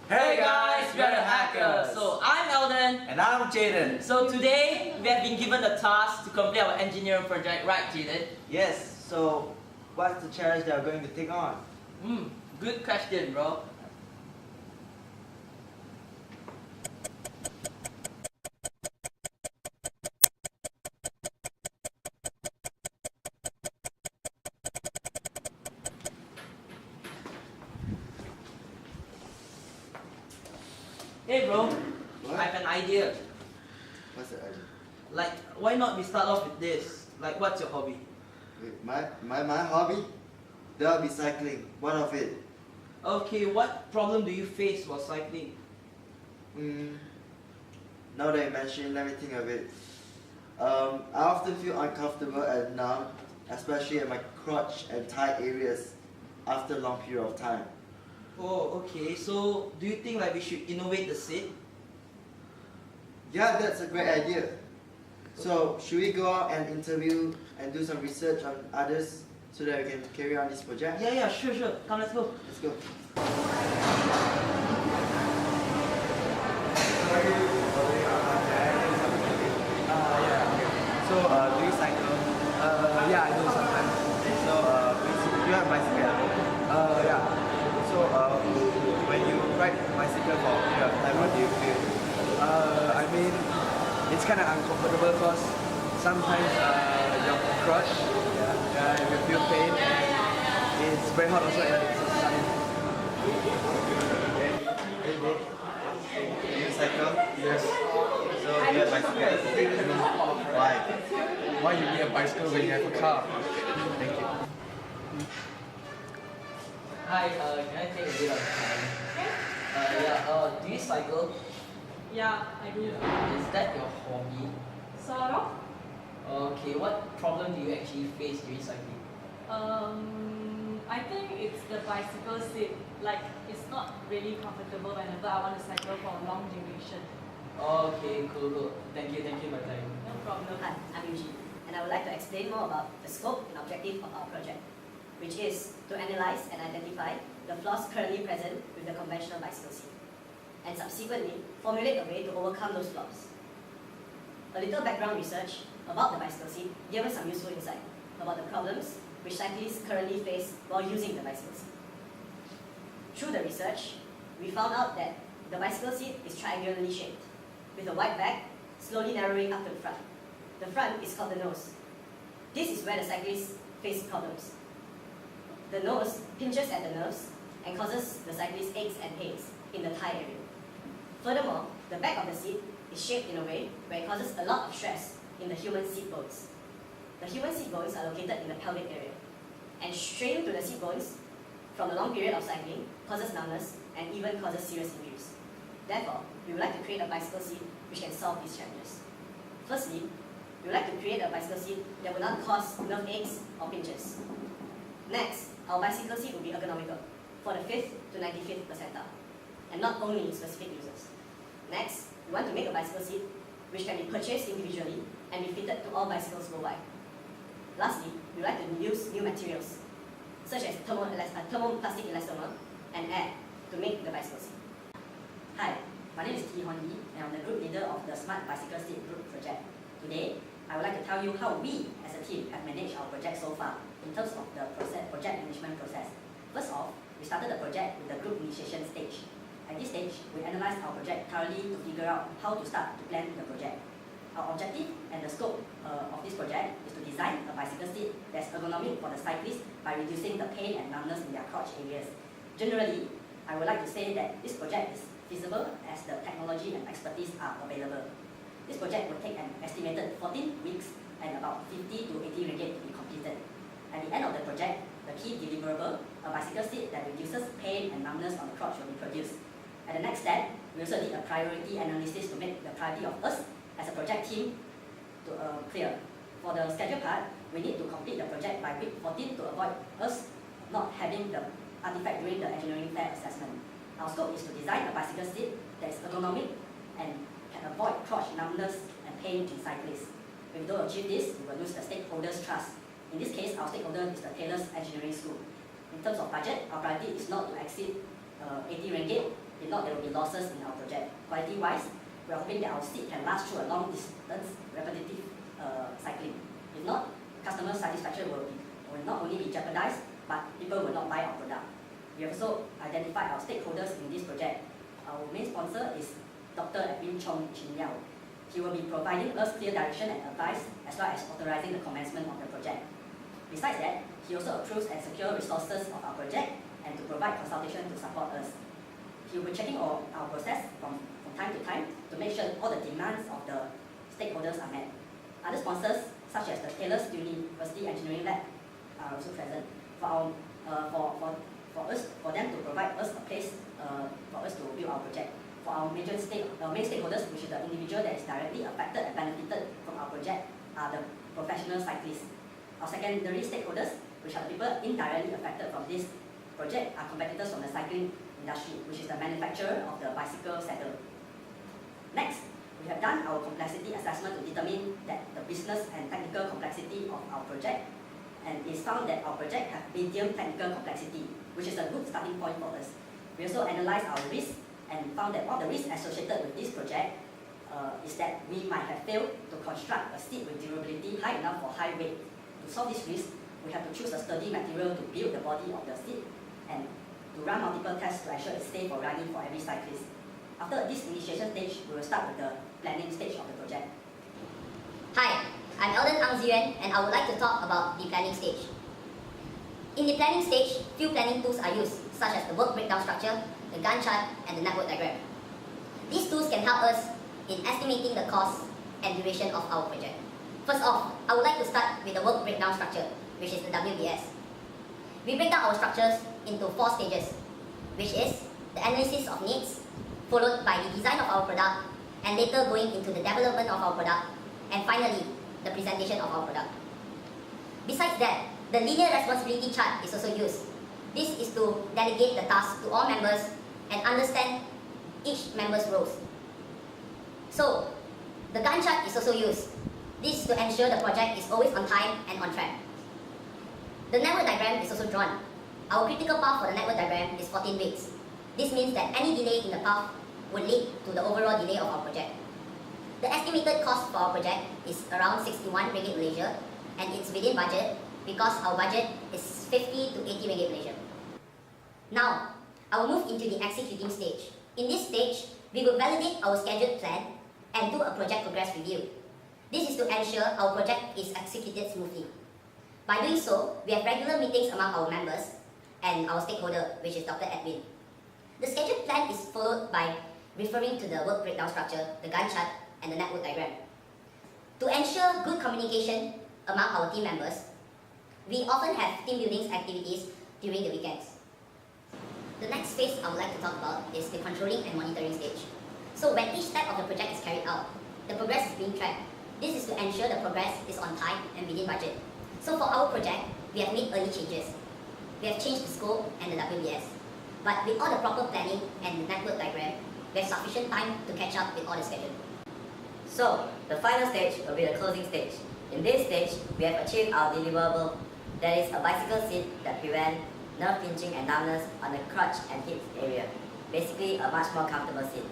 Hey guys, we are the hackers. So I'm Eldon. And I'm Jaden. So today we have been given the task to complete our engineering project, right, Jaden? Yes, so what's the challenge that we're going to take on? Good question, bro. Hey bro, What? I have an idea. What's the idea? Like, why not we start off with this? Like, what's your hobby? Wait, my hobby? That'll be cycling. What of it? Okay, what problem do you face while cycling? Now that you mention it, let me think of it. I often feel uncomfortable and numb, especially in my crotch and thigh areas after a long period of time. Oh, okay. So, do you think like we should innovate the seat? Yeah, that's a great idea. So, should we go out and interview and do some research on others so that we can carry on this project? Yeah, sure. Come, let's go. Let's go. So, do you cycle? Yeah, I do sometimes. So, do you have bicycle at home? Yeah. So, when you ride bicycle for a period of time, what do you feel? I mean, it's kind of uncomfortable because sometimes your crotch, you feel pain, and it's very hot also, and it's sunny. Do you cycle? Yes. So, do you have bicycle at home? Why? Why you need a bicycle when you have a car? Thank you. Hi, can I take a bit of time? Do you cycle? Yeah, I do. Is that your hobby? Sort of. Okay, what problem do you actually face during cycling? I think it's the bicycle seat. Like, it's not really comfortable whenever I want to cycle for a long duration. Okay, cool. Thank you for your time. No problem. Hi, I'm Eugene, and I would like to explain more about the scope and objective of our project, which is to analyze and identify the flaws currently present with the conventional bicycle seat, and subsequently formulate a way to overcome those flaws. A little background research about the bicycle seat gave us some useful insight about the problems which cyclists currently face while using the bicycle seat. Through the research, we found out that the bicycle seat is triangularly shaped, with a wide back slowly narrowing up to the front. The front is called the nose. This is where the cyclists face problems. The nose pinches at the nerves and causes the cyclist aches and pains in the thigh area. Furthermore, the back of the seat is shaped in a way where it causes a lot of stress in the human seat bones. The human seat bones are located in the pelvic area, and straining to the seat bones from a long period of cycling causes numbness and even causes serious injuries. Therefore, we would like to create a bicycle seat which can solve these challenges. Firstly, we would like to create a bicycle seat that will not cause nerve aches or pinches. Next, our bicycle seat will be ergonomical for the 5th to 95th percentile, and not only specific users. Next, we want to make a bicycle seat which can be purchased individually and be fitted to all bicycles worldwide. Lastly, we would like to use new materials, such as thermoplastic elastomer and air to make the bicycle seat. Hi, my name is T. Hon Yi, and I'm the group leader of the Smart Bicycle Seat Group project. Today, I would like to tell you how we, as a team, have managed our project so far in terms of the project management process. First off, we started the project with the group initiation stage. At this stage, we analyzed our project thoroughly to figure out how to start to plan the project. Our objective and the scope of this project is to design a bicycle seat that's ergonomic for the cyclist by reducing the pain and numbness in their crotch areas. Generally, I would like to say that this project is feasible as the technology and expertise are available. This project will take an estimated 14 weeks and about 50 to 80 ringgit to be completed. At the end of the project, the key deliverable, a bicycle seat that reduces pain and numbness on the crotch, will be produced. At the next step, we also did a priority analysis to make the priority of us as a project team to clear. For the schedule part, we need to complete the project by week 14 to avoid us not having the artifact during the engineering fair assessment. Our scope is to design a bicycle seat that is ergonomic and can avoid crotch numbness and pain in cyclists. If we don't achieve this, we will lose the stakeholders' trust. In this case, our stakeholder is the Taylor's Engineering School. In terms of budget, our priority is not to exceed 80 ringgit If not, there will be losses in our project. Quality-wise, we are hoping that our seat can last through a long distance, repetitive cycling. If not, customer satisfaction will not only be jeopardized, but people will not buy our product. We have also identified our stakeholders in this project. Our main sponsor is Dr. Edwin Chong Chin Liao. He will be providing us clear direction and advice, as well as authorizing the commencement of the project. Besides that, he also approves and secures resources of our project and to provide consultation to support us. He will be checking our process from time to time to make sure all the demands of the stakeholders are met. Other sponsors, such as the Taylor's University Engineering Lab, are also present for them to provide us a place for us to build our project. For our main stakeholders, which is the individual that is directly affected and benefited from our project, are the professional cyclists. Our secondary stakeholders, which are the people indirectly affected from this project, are competitors from the cycling industry, which is the manufacturer of the bicycle saddle. Next, we have done our complexity assessment to determine that the business and technical complexity of our project, and it's found that our project has medium technical complexity, which is a good starting point for us. We also analyzed our risk and found that one of the risks associated with this project is that we might have failed to construct a seat with durability high enough for high weight. To solve this risk, we have to choose a sturdy material to build the body of the seat and to run multiple tests to ensure it's safe for running for every cyclist. After this initiation stage, we will start with the planning stage of the project. Hi, I'm Eldon Ang Ziyuan, and I would like to talk about the planning stage. In the planning stage, few planning tools are used, such as the work breakdown structure, the Gantt chart, and the network diagram. These tools can help us in estimating the cost and duration of our project. First off, I would like to start with the work breakdown structure, which is the WBS. We break down our structures into 4 stages, which is the analysis of needs, followed by the design of our product, and later going into the development of our product, and finally, the presentation of our product. Besides that, the linear responsibility chart is also used. This is to delegate the task to all members and understand each member's roles. So, the Gantt chart is also used. This is to ensure the project is always on time and on track. The network diagram is also drawn. Our critical path for the network diagram is 14 weeks. This means that any delay in the path would lead to the overall delay of our project. The estimated cost for our project is around 61 ringgit Malaysia, and it's within budget because our budget is 50 to 80 ringgit Malaysia. Now, I will move into the executing stage. In this stage, we will validate our scheduled plan and do a project progress review. This is to ensure our project is executed smoothly. By doing so, we have regular meetings among our members and our stakeholder, which is Dr. Edwin. The scheduled plan is followed by referring to the work breakdown structure, the Gantt chart, and the network diagram. To ensure good communication among our team members, we often have team building activities during the weekends. The next phase I would like to talk about is the controlling and monitoring stage. So when each step of the project is carried out, the progress is being tracked. This is to ensure the progress is on time and within budget. So for our project, we have made early changes. We have changed the scope and the WBS. But with all the proper planning and the network diagram, we have sufficient time to catch up with all the schedule. So, the final stage will be the closing stage. In this stage, we have achieved our deliverable, that is a bicycle seat that prevents nerve pinching and numbness on the crotch and hip area. Basically, a much more comfortable seat.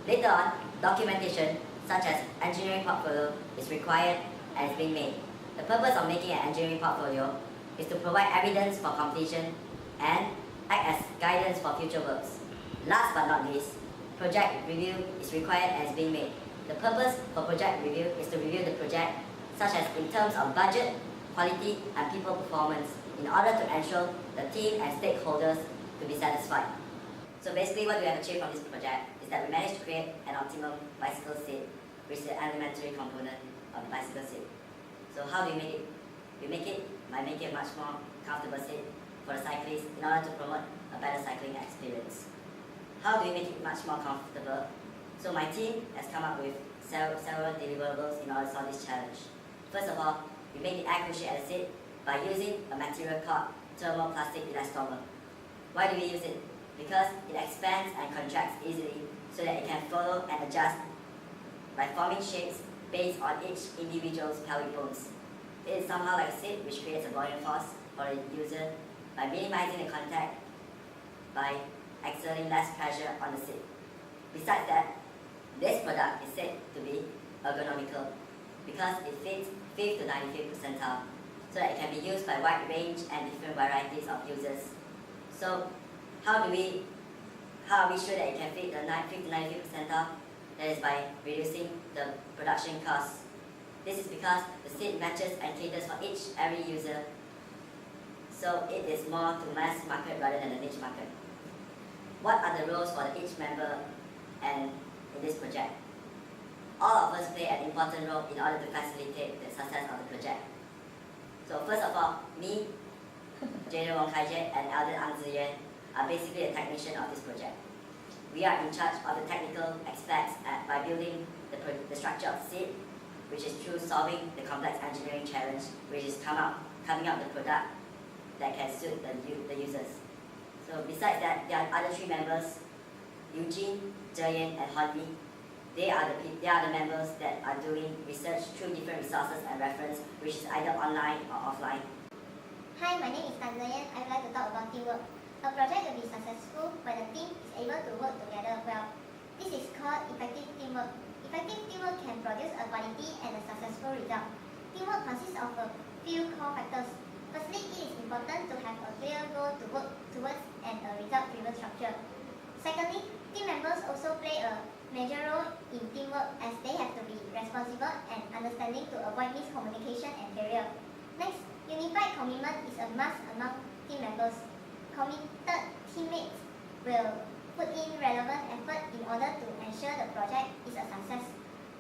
Later on, documentation such as engineering portfolio is required and is being made. The purpose of making an engineering portfolio is to provide evidence for completion and act as guidance for future works. Last but not least, project review is required and is being made. The purpose for project review is to review the project, such as in terms of budget, quality, and people performance, in order to ensure the team and stakeholders to be satisfied. So basically what we have achieved from this project is that we managed to create an optimum bicycle seat, which is the elementary component of the bicycle seat. So how do we make it? We make it by making a much more comfortable seat for the cyclists in order to promote a better cycling experience. How do we make it much more comfortable? So my team has come up with several deliverables in order to solve this challenge. First of all, we make the air cushion at the seat by using a material called thermoplastic elastomer. Why do we use it? Because it expands and contracts easily so that it can follow and adjust by forming shapes based on each individual's pelvic bones. It is somehow like a seat which creates a buoyant force for the user by minimizing the contact by exerting less pressure on the seat. Besides that, this product is said to be ergonomical because it fits 5th to 95th percentile, so that it can be used by a wide range and different varieties of users. So how are we sure that it can fit the 5th to 95th percentile? That is by reducing the production costs. This is because the seat matches and caters for every user. So it is more to mass market rather than a niche market. What are the roles for each member and in this project? All of us play an important role in order to facilitate the success of the project. So first of all, me, Jaden Wong Kai Jie and Alden Ang Zi Yuan are basically a technician of this project. We are in charge of the technical aspects by building the structure of the seat, which is through solving the complex engineering challenge, which is coming up the product that can suit the users. So besides that, there are other 3 members, Eugene, Zheyan, and Hon Li. They are the members that are doing research through different resources and reference, which is either online or offline. Hi, my name is Tan Zheyan. I would like to talk about teamwork. A project will be successful when the team is able to work together well. This is called effective teamwork. Effective teamwork can produce a quality and a successful result. Teamwork consists of a few core factors. Firstly, it is important to have a clear goal to work towards and a result-driven structure. Secondly, team members also play a major role in teamwork as they have to be responsible and understanding to avoid miscommunication and failure. Next, unified commitment is a must among team members. Committed teammates will put in relevant effort in order to ensure the project is a success.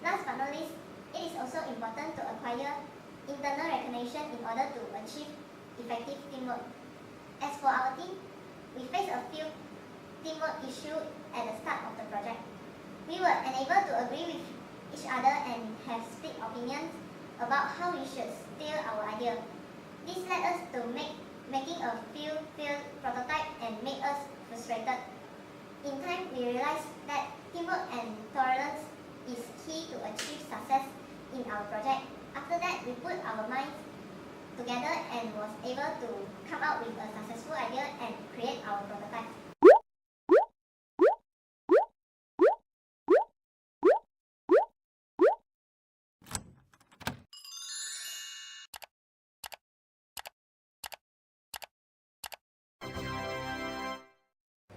Last but not least, it is also important to acquire internal recognition in order to achieve effective teamwork. As for our team, we face a few teamwork issues at the start of the project. We were unable to agree with each other and have split opinions about how we should steer our idea. This led us to making a few failed prototypes and made us frustrated. In time, we realized that teamwork and tolerance is key to achieve success in our project. After that, we put our minds together and was able to come up with a successful idea and create our prototype.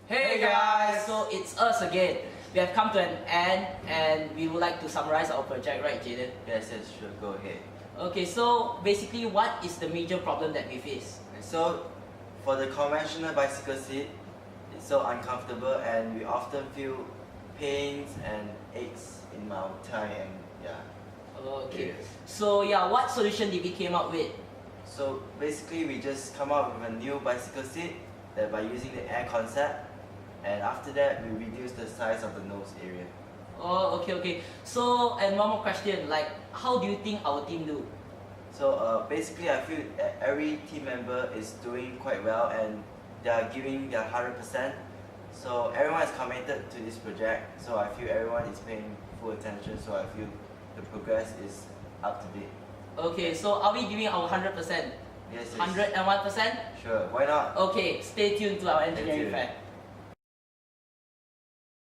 Hey guys, so it's us again. We have come to an end and we would like to summarize our project, right, Jaden? Yes, sure, go ahead. Okay, so basically what is the major problem that we face? So, for the conventional bicycle seat, it's so uncomfortable and we often feel pains and aches in our thigh and Okay, areas. so yeah, what solution did we came up with? So basically we just come up with a new bicycle seat that by using the air concept, and after that we reduce the size of the nose area. Oh, okay. So, and one more question, like, how do you think our team do? So basically I feel that every team member is doing quite well and they are giving their 100%. So everyone is committed to this project, so I feel everyone is paying full attention, so I feel the progress is up to date. Okay, so are we giving our 100%? Yes, 101%? sure, why not? Okay, stay tuned to our engineering Stay tuned. fair.